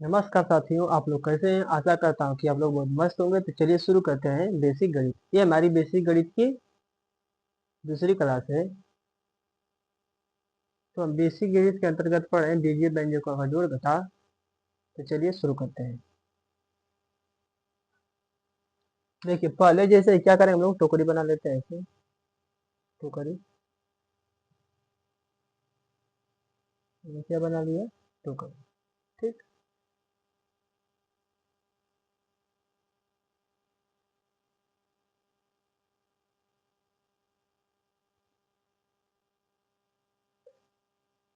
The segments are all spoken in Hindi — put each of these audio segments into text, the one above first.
नमस्कार साथियों, आप लोग कैसे हैं? आशा करता हूँ कि आप लोग बहुत मस्त होंगे। तो चलिए शुरू करते हैं बेसिक गणित। ये हमारी बेसिक गणित की दूसरी क्लास है। तो हम बेसिक गणित के अंतर्गत पढ़ रहे हैं बीजीय व्यंजकों का जोड़ घटाव। तो चलिए शुरू करते हैं। देखिए, पहले जैसे क्या करें, हम लोग टोकरी बना लेते हैं। ऐसे टोकरी, ये क्या बना लिया? टोकरी। ठीक,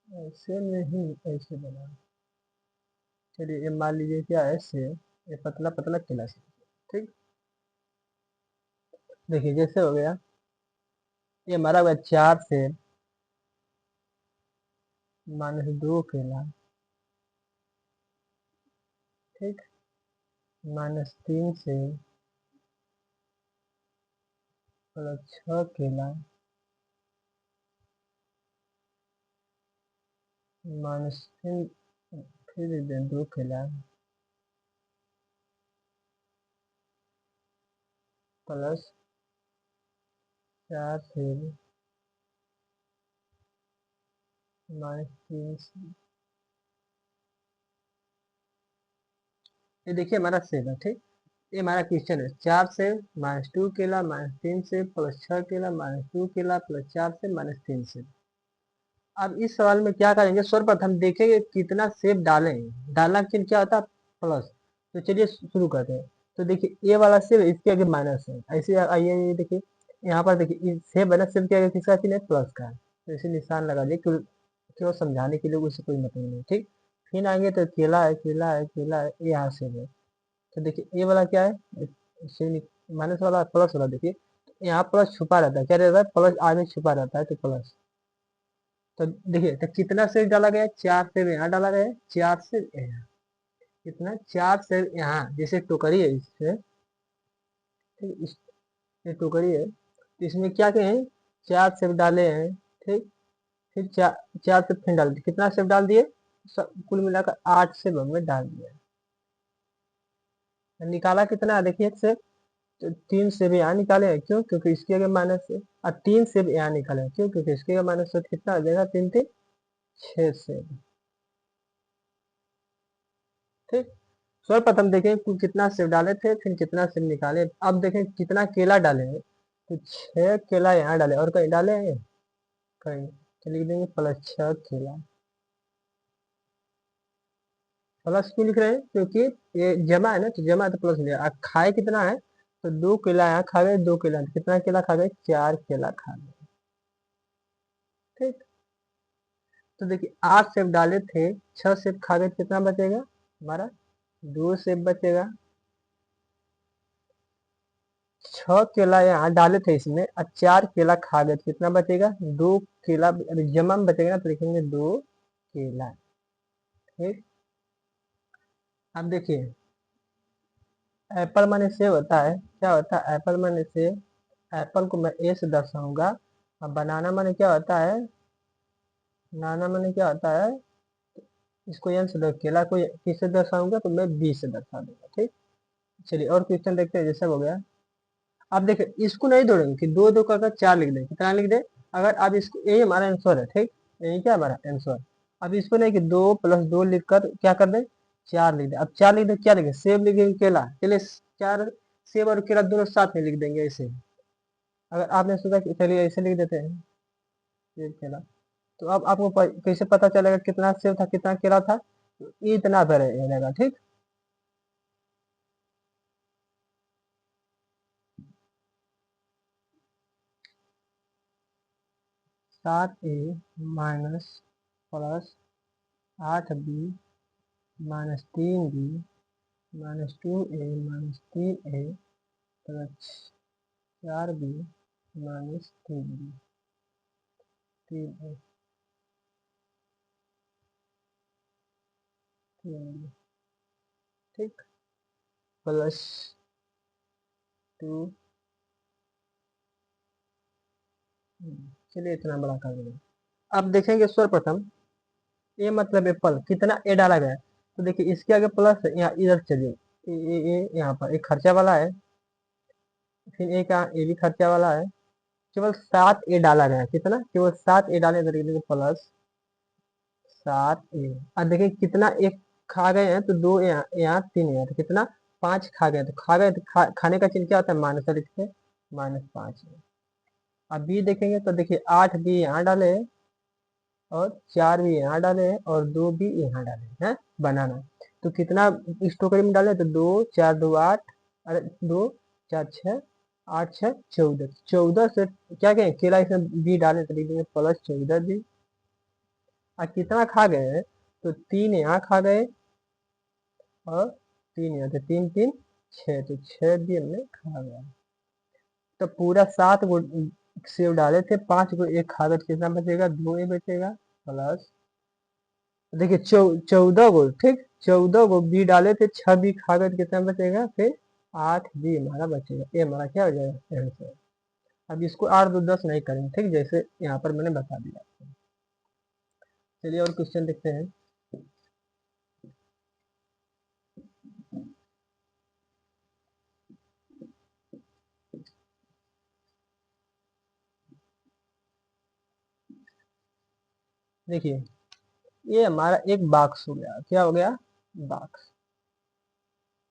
ऐसे नहीं, ऐसे बना। चलिए, ये मान लीजिए क्या है, ऐसे ये पतला पतला केला से। ठीक, देखिए जैसे हो गया, ये हमारा हुआ 4 से -2 केला। ठीक, -3 से +6 केला, -3 फिर दे 2 केला, +4 फिर -3 से। ये देखिए हमारा सेव है। ठीक, ये हमारा क्वेश्चन है। 4 से -2 केला, -3 से +6 केला, -2 केला, +4 से -3 से। अब इस सवाल में क्या करेंगे, सर्वप्रथम देखेंगे कितना सेब डालें। डालना चिन्ह क्या होता है? प्लस। तो चलिए शुरू करते हैं। तो देखिए, ये वाला सेब इसके आगे माइनस है। ऐसे आइए, ये देखिए यहाँ पर देखिए, सेब है ना, सेब के आगे किसका चिन्ह है? प्लस का है। तो इसे निशान लगा दिए, क्यों समझाने के लिए, उससे कोई मतलब नहीं। ठीक, फिर आएंगे तो केला है, केला है, केला है, ये यहाँ सेब है। तो देखिए ये वाला क्या है? माइनस वाला, प्लस वाला। देखिए यहाँ प्लस छुपा रहता है, क्या रहता है? प्लस आगे छुपा रहता है, तो प्लस। तो देखिए, तो कितना सेब डाला गया? 4 सेब यहाँ डाला गया है, 4 सेब यहाँ। कितना? 4 सेब यहाँ। जैसे टोकरी है इससे, ठीक, ये टोकरी है, तो इसमें क्या कहें, 4 सेब डाले हैं। ठीक, फिर 4 सेब फिर डाल दिए। कितना सेब डाल दिए? कुल मिलाकर 8 सेब हमने डाल दिया। निकाला कितना है? देखिए, एक सेब। तो 3 सेब यहाँ निकाले हैं, क्यों? क्योंकि इसके आगे माइनस है। और 3 सेब यहाँ निकाले हैं, क्यों? क्योंकि इसके आगे माइनस है। तो कितना हो जाएगा? 3 3 6 सेब। ठीक, सर्वप्रथम देखें कुल कितना सेब डाले थे, फिर कितना सेब निकाले। अब देखें कितना केला डाले हैं। तो 6 केला यहाँ डाले, और कहीं डाले हैं? कहीं। तो लिख देंगे +6 केला। प्लस क्यों लिख रहे हैं? क्योंकि ये जमा है ना, तो जमा है तो प्लस लिया। अब खाए कितना है? तो 2 केला यहाँ खा गए, 2 केला। कितना केला खा गए? 4 केला खा गए। ठीक, तो देखिए 8 सेब डाले थे, 6 सेब खा गए, तो कितना बचेगा हमारा? 2 सेब बचेगा। 6 केला यहाँ डाले थे इसमें, और 4 केला खा गए, तो कितना बचेगा? 2 केला। अभी जमा में बचेगा ना, तो लिखेंगे 2 केला। ठीक, अब देखिए, एप्पल माने सेब होता है, क्या होता है? एप्पल माने सेब। एप्पल को मैं ए से दर्शाऊंगा। अब बनाना माने क्या होता है? नाना माने क्या होता है? इसको एन से केला को किससे दर्शाऊंगा? तो मैं बी से दर्शा दूंगा। ठीक, चलिए और क्वेश्चन देखते हैं। जैसे हो गया, अब देखिए इसको नहीं जोड़ेंगे कि दो दो का 4 लिख दे। कितना लिख दे? अगर अब इसको, यही हमारा आंसर है। ठीक, यही क्या हमारा आंसर। अब इसको नहीं कि 2 + 2 लिखकर क्या कर दे? 4 लिख दे। अब 4 लिख दे, क्या लिखे? सेब लिखेंगे, केला। चलिए 4 सेब और केला दोनों साथ में लिख देंगे ऐसे। अगर आपने सोचा कि चलिए ऐसे लिख देते हैं, सेब केला। तो अब आपको कैसे पता चलेगा कितना सेब था, कितना केला था? तो इतना रहेगा। ठीक, 7a -+8b -3b -2a -3a +4b -3b 3a 3b। ठीक, +2। चलिए इतना बड़ा कर देंगे। अब देखेंगे सर्वप्रथम, ए मतलब एप्पल, कितना ए डाला गया है? तो देखिए इसके आगे प्लस है, यहाँ इधर चलिए, ये यहाँ पर एक खर्चा वाला है, फिर एक यहाँ ये भी खर्चा वाला है। केवल 7 ए डाला गया है। कितना? केवल 7 ए डाले, इधर लिखेंगे प्लस 7 ए। अब देखिए कितना एक खा गए हैं, तो दो यहाँ यहाँ 3 यहाँ, तो कितना? 5 खा गए, तो खा गए तो खाने का चिन्ह क्या होता है? माइनस का, लिखते हैं -5। अब बी देखेंगे तो देखिए 8 बी यहाँ डाले हैं, और 4 भी यहाँ डाले हैं, और 2 भी यहाँ डाले हैं बनाना। तो कितना इस टोकरी में डाले? तो 2 4 2 8, अरे 2 4 6 8 6 14, 14 से क्या कहें, केला इसमें बी डाले तो लिख देंगे +14 बी। और कितना खा गए हैं? तो 3 यहाँ खा गए, और 3 यहाँ, तो 3 3 6, तो 6 भी हमने खा गया। तो पूरा 7 गो सेव डाले थे, 5 गो एक खा गए, तो कितना बचेगा? 2 ए बचेगा, प्लस देखिए 14 गो, ठीक, 14 गो बी डाले थे, 6 बी खा गए, तो कितना बचेगा? फिर 8 बी हमारा बचेगा। ये हमारा क्या हो जाएगा? आंसर। अब इसको 8 2 10 नहीं करेंगे, ठीक, जैसे यहाँ पर मैंने बता दिया आपको। चलिए और क्वेश्चन देखते हैं। देखिए ये हमारा एक बॉक्स हो गया, क्या हो गया? बॉक्स।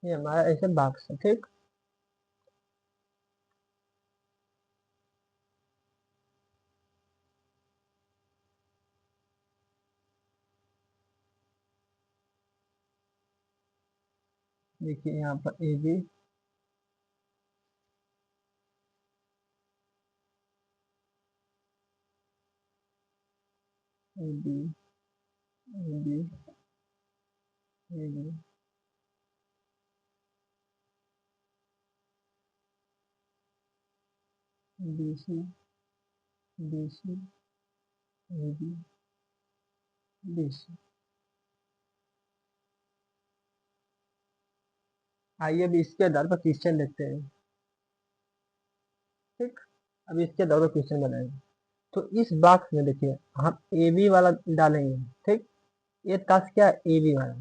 ये हमारा ऐसे बॉक्स है, ठीक। देखिए यहाँ पर A B, A B, A B, A B, B C, B C, A B, B C. आइए अब इसके आधार पर क्वेश्चन देखते हैं, ठीक। अब इसके आधार पर क्वेश्चन बनाएंगे। तो इस बॉक्स में देखिए हम ए बी वाला डालेंगे, ठीक। ये टास्क क्या है? ए बी वाला।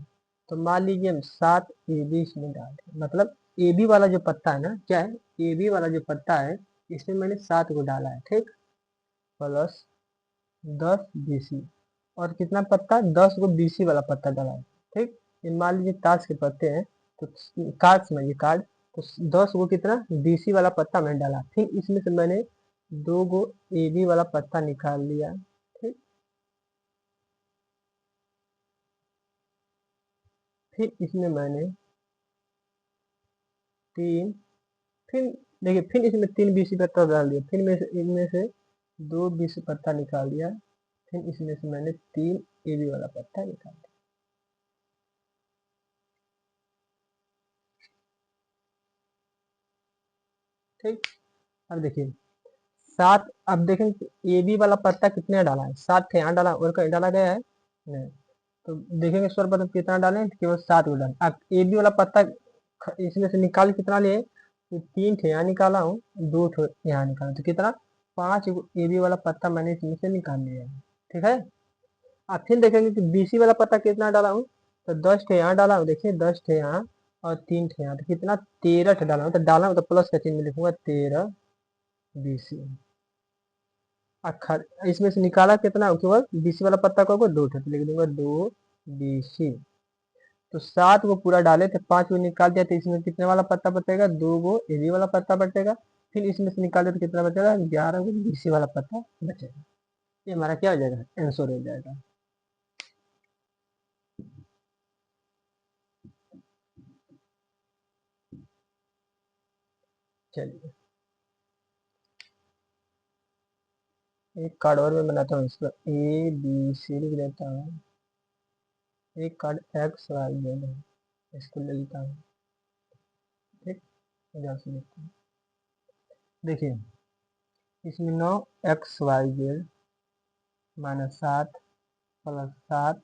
तो मान लीजिए हम 7 ए बी इसमें डाल दें, मतलब ए बी वाला जो पत्ता है ना, क्या है? ए बी वाला जो पत्ता है, इसमें मैंने 7 को डाला है, ठीक, प्लस 10 बी सी। और कितना पत्ता? 10 गो बी सी वाला पत्ता डाला है, ठीक। ये मान लीजिए ताश के पत्ते हैं, तो कार्ड समझिए, कार्ड। तो 10 गो कितना बी सी वाला पत्ता मैंने डाला, फिर इसमें से मैंने 2 गो ए बी वाला पत्ता निकाल लिया, ठीक। फिर इसमें मैंने 3, फिर देखिए फिर इसमें 3 बी सी पत्ता डाल दिया, फिर में से इनमें से 2 बी सी पत्ता निकाल दिया, फिर इसमें से मैंने 3 ए बी वाला पत्ता निकाल दिया, ठीक। अब देखिए 7, अब देखें ए बी वाला पत्ता कितने डाला है? 7 थे, यहाँ डाला और कहीं डाला गया है? नहीं। तो देखेंगे सर्वप्रथम कितना डाले हैं? केवल 7 को डाले। अब ए बी वाला पत्ता इसमें से निकाल कितना लिए? तो 3 थे यहाँ निकाला हूँ, 2 थे यहाँ निकाला, तो कितना? 5 ए बी वाला पत्ता मैंने इसमें से निकाल लिया है, ठीक है। अब फिर देखेंगे कि बी सी वाला पत्ता कितना डाला हूँ? तो 10 थे यहाँ डाला हूँ, देखिए 10 थे यहाँ, और 3 थे यहाँ, तो कितना? 13 थे डाला हूँ, तो डाला हूँ तो प्लस का चिन्ह में लिखूंगा 13 बी सी। इसमें से निकाला कितना? केवल बीसी वाला पत्ता को 2 थे, तो लिख दूंगा 2 बी सी। तो 7 को पूरा डाले थे, 5 को निकाल दिया, तो इसमें कितने वाला पत्ता बचेगा? 2 गो ए बी वाला पत्ता बचेगा। फिर इसमें से निकाले तो कितना बचेगा? 11 गो बी सी वाला पत्ता बचेगा। ये हमारा क्या हो जाएगा? आंसर हो जाएगा। चलिए एक कार्ड और मैं बनाता हूँ, इसका ए बी सी लिख देता हूँ। एक कार्ड एक्स वाई जेड है, इसको ले लेता हूँ, ठीक। ध्यान से देखते हैं। देखिए इसमें 9 x y z -7 +7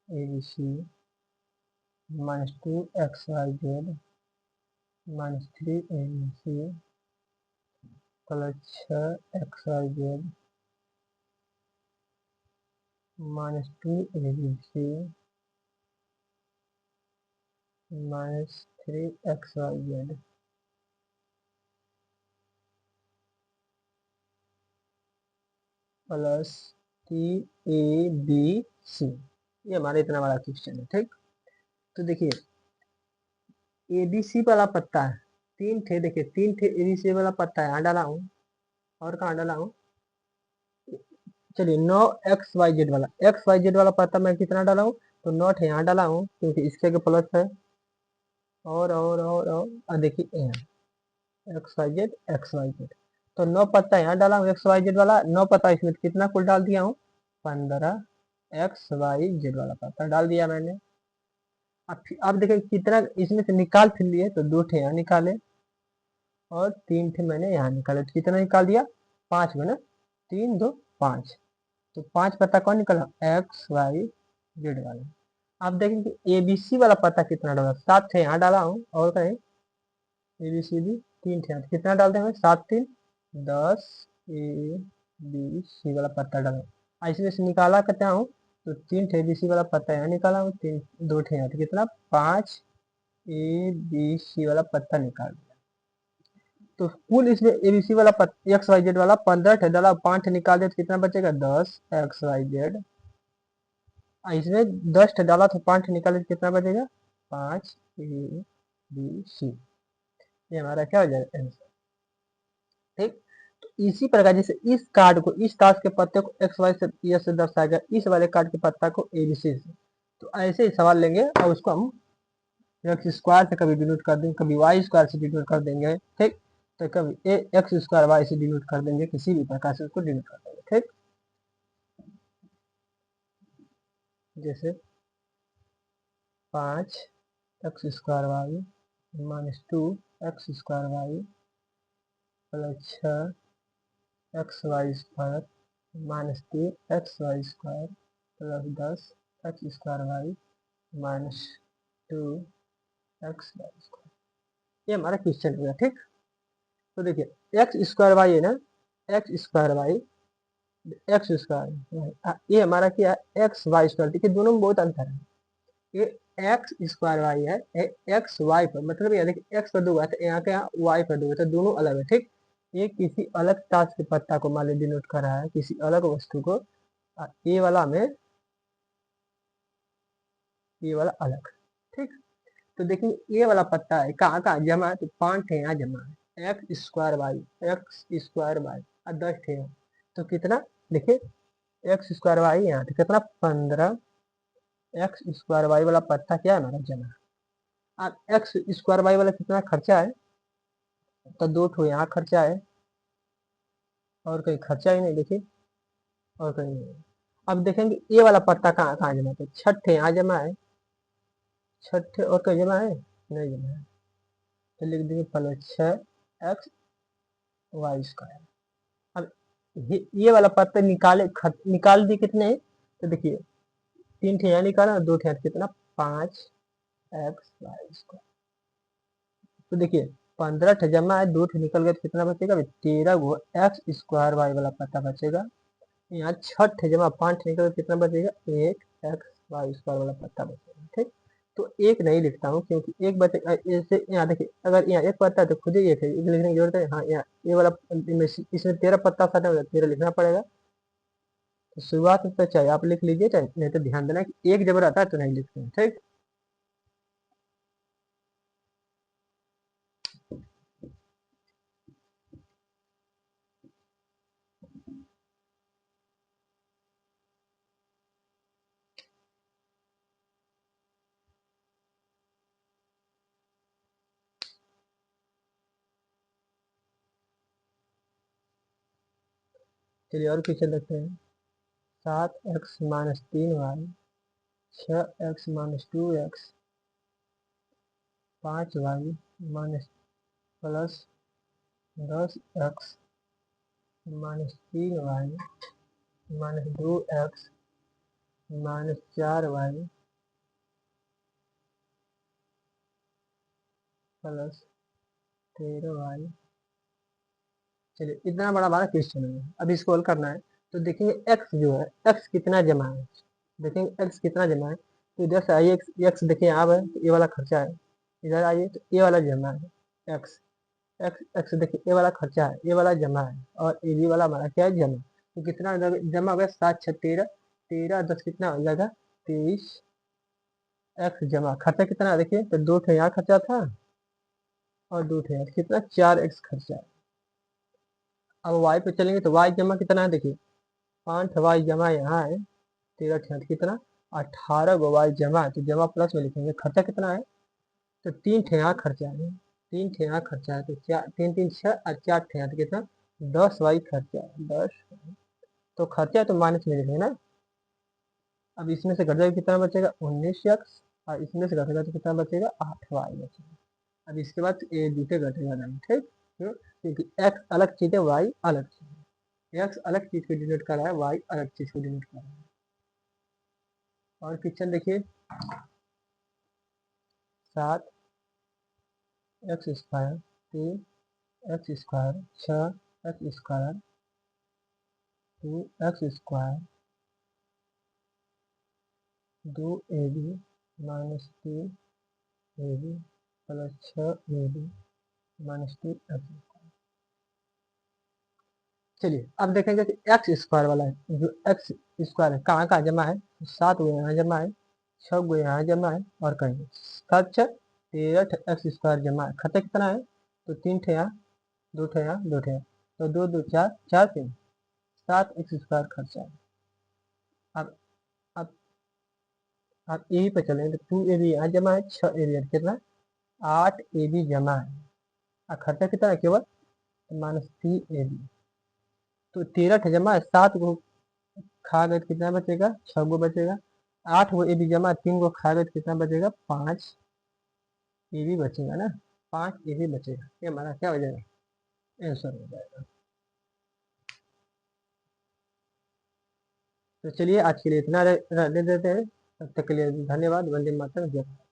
A B C -2 x y z -3 A B C +6 x y z -2 A B C -3xyz plus TABC। ये हमारा इतना बड़ा क्वेश्चन है, ठीक। तो देखिए ABC वाला पत्ता है, तीन थे, देखिए तीन थे ABC वाला पत्ता यहाँ डाला हूँ और कहाँ डाला हूँ, चलिए 9 XYZ वाला, XYZ वाला पत्ता मैं कितना डाला हूँ, तो 9 थे यहाँ डाला हूँ क्योंकि इसके आगे प्लस है, और देखिए यहाँ XYZ तो 9 पत्ता यहाँ डाला हूँ XYZ वाला, 9 पत्ता इसमें कितना कुल डाल दिया हूँ, 15 XYZ वाला पत्ता डाल दिया मैंने। अब देखिए कितना इसमें से निकाल फिर लिए, तो 2 थे यहाँ निकाले और 3 थे मैंने यहाँ निकाले, तो कितना निकाल दिया, 5 में ना, 3 2 5, तो 5 पत्ता कौन निकला, XYZ वाला। आप देखेंगे ABC वाला पत्ता कितना डाला, 7 थे यहाँ डाला हूँ और कहीं ABCD 3 थे यहाँ, तो कितना डाल देंगे, 7 3 10 ABC वाला पत्ता डाला, इसमें से निकाला कितना हूँ, तो 3 थे ABC वाला पत्ता यहाँ निकाला हूँ, 3 2 थे यहाँ, तो कितना 5 ABC वाला पत्ता निकाल दिया। तो कुल इसमें ABC वाला XYZ वाला 15 थे डाला, 5 निकाल दिया, तो कितना बचेगा 10 XYZ। इसमें 10 थे डाला, तो 5 निकाले, तो कितना बचेगा 5 ABC। ये हमारा क्या हो जाएगा आंसर, ठीक। तो इसी प्रकार जैसे इस कार्ड को, इस ताश के पत्ते को XY से S से दर्शाया गया, इस वाले कार्ड के पत्ता को ABC से, तो ऐसे ही सवाल लेंगे और उसको हम एक्स स्क्वायर से कभी डिनोट कर देंगे, कभी वाई स्क्वायर से डिनोट कर देंगे, ठीक। तो कभी एक्स स्क्वायर वाई से डिनोट कर देंगे, किसी भी प्रकार से उसको डिनोट कर देंगे, ठीक। जैसे 5 x² y -2 x² y plus 6 xy² -3 xy² plus 10 x² y -2 xy²। ये हमारा क्वेश्चन हो गया, ठीक। तो देखिए x² y है ना, x² y ये हमारा क्या है, XY², देखिए दोनों में बहुत अंतर है, ये x² y है, एक्स वाई पर, मतलब ये देखिए x पर 2 है, तो यहाँ क्या y पर 2 है, तो दोनों अलग है, ठीक। ये किसी अलग ताश के पत्ता को मान ली डिनोट कर रहा है, किसी अलग वस्तु को, ये वाला में, ये वाला अलग, ठीक। तो देखिए ये वाला पत्ता है कहाँ कहाँ जमा है, तो 5 है यहाँ जमा है, x² y और 10 है यहाँ, तो कितना, देखिए x² y यहाँ, तो कितना 15 x² y वाला पत्ता क्या है हमारा जमा है। अब x² y वाला कितना खर्चा है, तो 2 ठो यहाँ खर्चा है और कहीं खर्चा ही नहीं, देखिए और कहीं नहीं। अब देखेंगे ये वाला पत्ता कहाँ कहाँ जमा है, तो 6 यहाँ जमा है, 6 और कहीं जमा है, नहीं जमा है, तो लिख देंगे प्लस 6 XY²। अब ये वाला पत्ता निकाल दिए कितने, तो देखिए 3 थे यहाँ निकाला, 2 थे यहाँ, कितना 5 XY²। तो देखिए 15 ठे जमा है, 2 ठे निकल गए, तो कितना बचेगा, 13 गो x² y वाला पत्ता बचेगा। यहाँ 6 ठे जमा 5 ठे निकल गए, कितना बचेगा, 1 XY² वाला पत्ता बचेगा, ठीक। तो एक नहीं लिखता हूँ क्योंकि एक बचे, ऐसे यहाँ देखिए अगर यहाँ एक पत्ता है तो खुद ही एक है, एक लिखने की जरूरत है, हाँ यहाँ ये वाला इसमें 13 पत्ता साटा होगा, 13 लिखना पड़ेगा। तो शुरुआत में तो चाहे आप लिख लीजिए, चाहे नहीं तो ध्यान देना कि एक जब रहता है तो नहीं लिखते हैं, ठीक। चलिए और पीछे देखते हैं, 7x-3y 6x-2x 5y minus plus 10x-3y -2x -4y plus 13y। चलिए इतना बड़ा हमारा क्वेश्चन है, अब इसको हल करना है। तो देखेंगे x जो है, x कितना जमा है, देखेंगे x कितना जमा है, तो इधर से आइए, एक्स देखिए यहाँ पर, तो ये वाला खर्चा है। इधर आइए तो ये वाला जमा है, एक्स एक्स एक्स देखिए, ये वाला खर्चा है, ये वाला जमा है, और ए बी वाला हमारा क्या है, जमा। तो कितना जमा हो गया, 7 6 13, 13 10 कितना हो जाएगा, 23 एक्स जमा। खर्चा कितना है देखिए, तो 2 यहाँ खर्चा था और 2 यहाँ, कितना 4 एक्स खर्चा है। अब वाई पे चलेंगे तो वाई जमा कितना है देखिए, 5 वाई जमा यहाँ है, 13 कितना, 18 गो वाई जमा है। तो जमा प्लस में लिखेंगे, खर्चा कितना है, तो 3 यहाँ खर्चा है, 3 यहाँ खर्चा है, तो 4 3 3 6 और 4 तो कितना, 10 वाई खर्चा है, 10। तो खर्चा तो माइनस में लिखेंगे ना। अब इसमें से घटेगा कितना बचेगा, 19 एक्स, और इसमें से घटेगा तो कितना बचेगा, 8 वाई बचेगा। अब इसके बाद ये दूसरे घटेगा नहीं, ठीक। क्यों, क्योंकि एक्स अलग चीज है, वाई अलग चीज है। एक्स अलग चीज को डिनोट कर रहा है, वाई अलग चीज को डिनोट कर रहा है। और क्वेश्चन देखिए, 7 x square, 3 x square, 6 x square, 2 x square, 2 ab minus 3 ab plus 6 ab minus 2 x. चलिए अब देखेंगे कि एक्स स्क्वायर वाला है, जो एक्स स्क्वायर है कहाँ कहाँ जमा है, 7 गो यहाँ जमा है, 6 गो यहाँ जमा है, और कहीं 7 6 13 एक्स स्क्वायर जमा है। खर्चा कितना है, तो 3 यहाँ, 2 यहाँ, 2 यहाँ, तो 2 2 4 4 3, 7 एक्स स्क्वायर खर्चा है। अब अब अब ए पे चलें तो 2 ab यहाँ जमा है, 6 ab कितना, 8 ab जमा है, और खर्चा कितना है केवल, माइनस 3 ab। तो 13 जमा है, 7 गो खा गए तो कितना बचेगा, 6 गो बचेगा। 8 गो ए बी जमा, 3 गो खा गए तो कितना बचेगा, 5 ए बी बचेगा ना, 5 ए बी बचेगा। ये हमारा क्या हो जाएगा, आंसर हो जाएगा। तो चलिए आज के लिए इतना रहने देते हैं, तब तक के लिए धन्यवाद। वंदे मातरम, जय भारत।